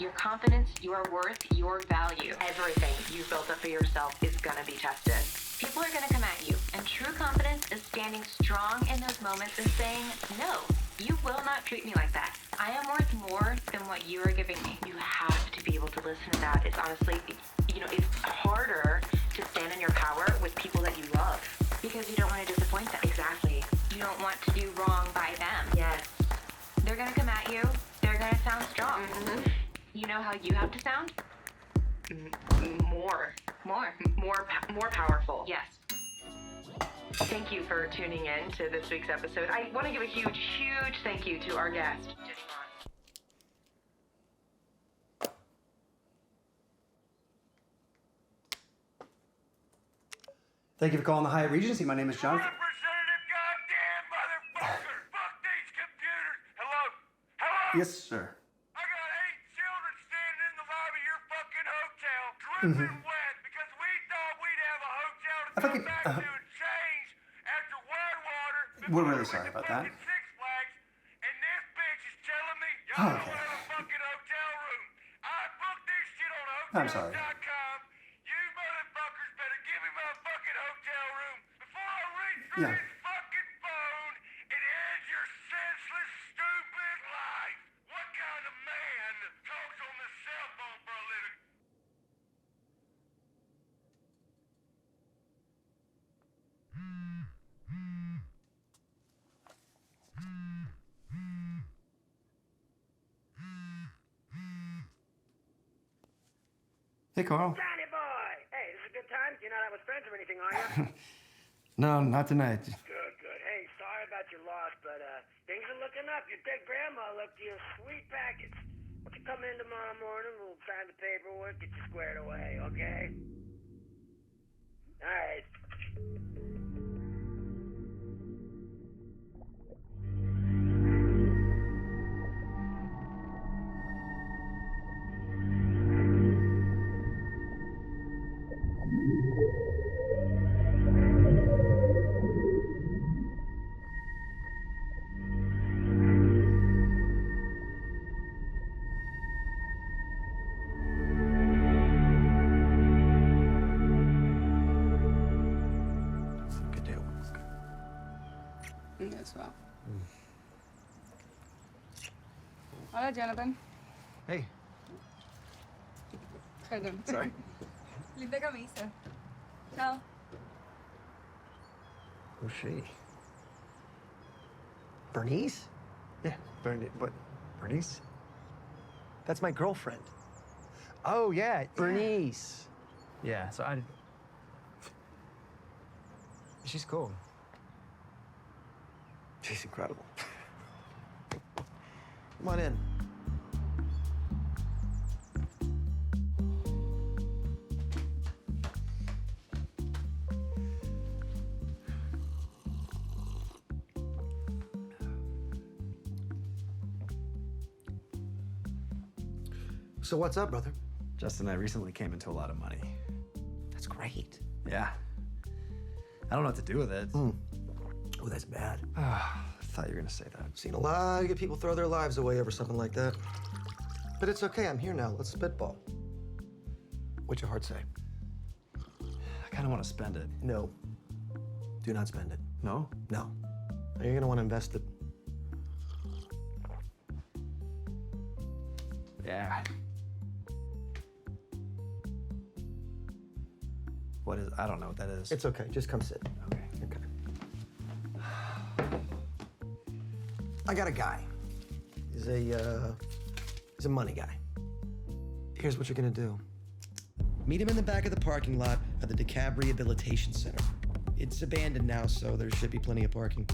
Your confidence, your worth, your value. Everything you've built up for yourself is gonna be tested. People are gonna come at you, and true confidence is standing strong in those moments and saying, no, you will not treat me like that. I am worth more than what you are giving me. You have to be able to listen to that. It's honestly, it's harder to stand in your power with people that you love because you don't want to disappoint them. Exactly. You don't want to do wrong by them. Yes. They're gonna come at you. They're gonna sound strong. Mm-hmm. You know how you have to sound? More powerful. Yes. Thank you for tuning in to this week's episode. I want to give a huge, huge thank you to our guest, Jonathon. Thank you for calling the Hyatt Regency. My name is Jonathon. Representative goddamn motherfucker! Fuck these computers! Hello? Hello? Yes, sir. I got 8 children standing in the lobby of your fucking hotel, dripping wet, because we thought we'd have a hotel to If I come could- back to and change after Whitewater. We're really sorry about that. Six Flags, and this bitch is telling me y'all Oh, don't okay. have a fucking hotel room. I booked this shit on I'm sorry. hotels.com. You motherfuckers better give me my fucking hotel room before I reach through Yeah. this fucking phone and end your senseless, stupid life. What kind of man talks on the cell phone for a living? Hey, Carl. Johnny boy! Hey, this is a good time? You're not out with friends or anything, are you? No, not tonight. Good, good. Hey, sorry about your loss, but things are looking up. Your dead grandma left you a sweet package. Why don't you come in tomorrow morning? We'll sign the paperwork, get you squared away, okay? All right. Good deal. As well. Hola, Jonathan. Hey. Perdón. Sorry. Linda camisa. Ciao. Who's she? Bernice? Yeah, but Bernice? That's my girlfriend. Oh, yeah. Bernice. Yeah, so she's cool. She's incredible. Come on in. So what's up, brother? Justin and I recently came into a lot of money. That's great. Yeah. I don't know what to do with it. Oh, that's bad. I thought you were gonna say that. I've seen a lot of good people throw their lives away over something like that. But it's okay, I'm here now. Let's spitball. What's your heart say? I kind of want to spend it. No. Do not spend it. No? No. You're gonna want to invest it. Yeah. What is? I don't know what that is. It's okay, just come sit. okay. Okay. I got a guy. He's a money guy. Here's what you're gonna do. Meet him in the back of the parking lot of the DeKalb Rehabilitation Center. It's abandoned now, so there should be plenty of parking.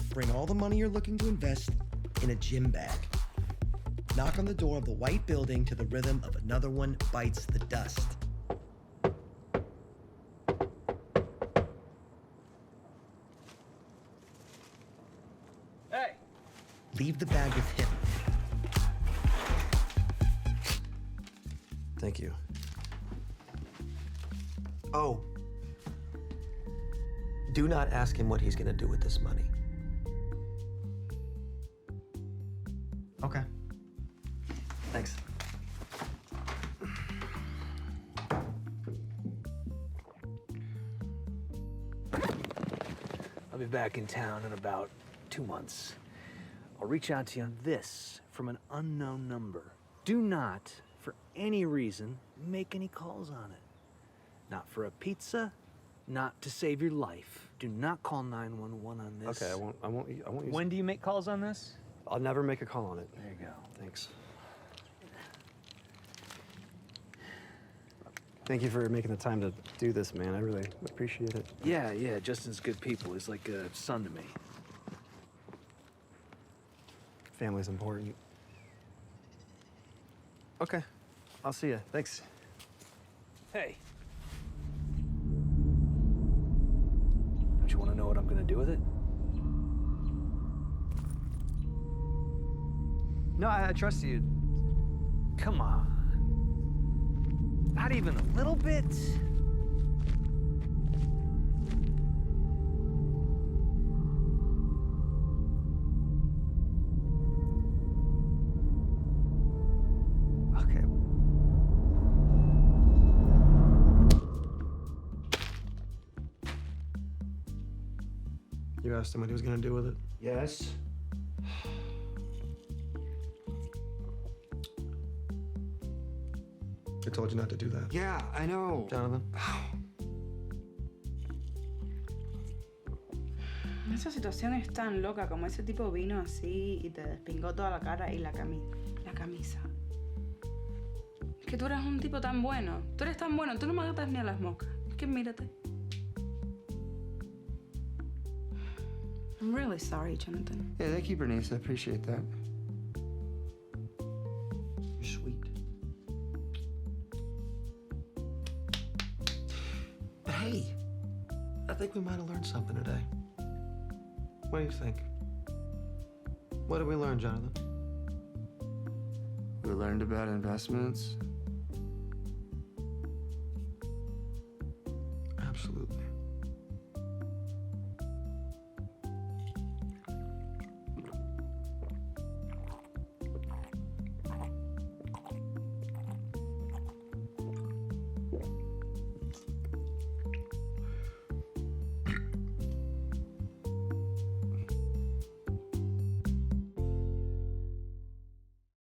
Bring all the money you're looking to invest in a gym bag. Knock on the door of the white building to the rhythm of Another One Bites the Dust. Hey. Leave the bag with him. Thank you. Oh. Do not ask him what he's gonna do with this money. Okay. Thanks. be back in town in about 2 months. I'll reach out to you on this from an unknown number. Do not, for any reason, make any calls on it. Not for a pizza, not to save your life. Do not call 911 on this. Okay, I won't use When do you make calls on this? I'll never make a call on it. There you go. Thanks. Thank you for making the time to do this, man. I really appreciate it. Yeah, Justin's good people. He's like a son to me. Family's important. Okay, I'll see you. Thanks. Hey. Don't you want to know what I'm gonna do with it? No, I trust you. Come on. Not even a little bit? Okay. You asked him what he was gonna do with it? Yes. I told you not to do that. Yeah, I know. Jonathan? Esa situación es tan loca como ese tipo vino así y te despingó toda la cara y la camisa. Es que tú eres un tipo tan bueno. Tú eres tan bueno, tú no me agotas ni a las moscas. Es que mírate. I'm really sorry, Jonathan. Yeah, thank you, Bernice. I appreciate that. You're sweet. But hey, I think we might have learned something today. What do you think? What did we learn, Jonathan? We learned about investments. Absolutely.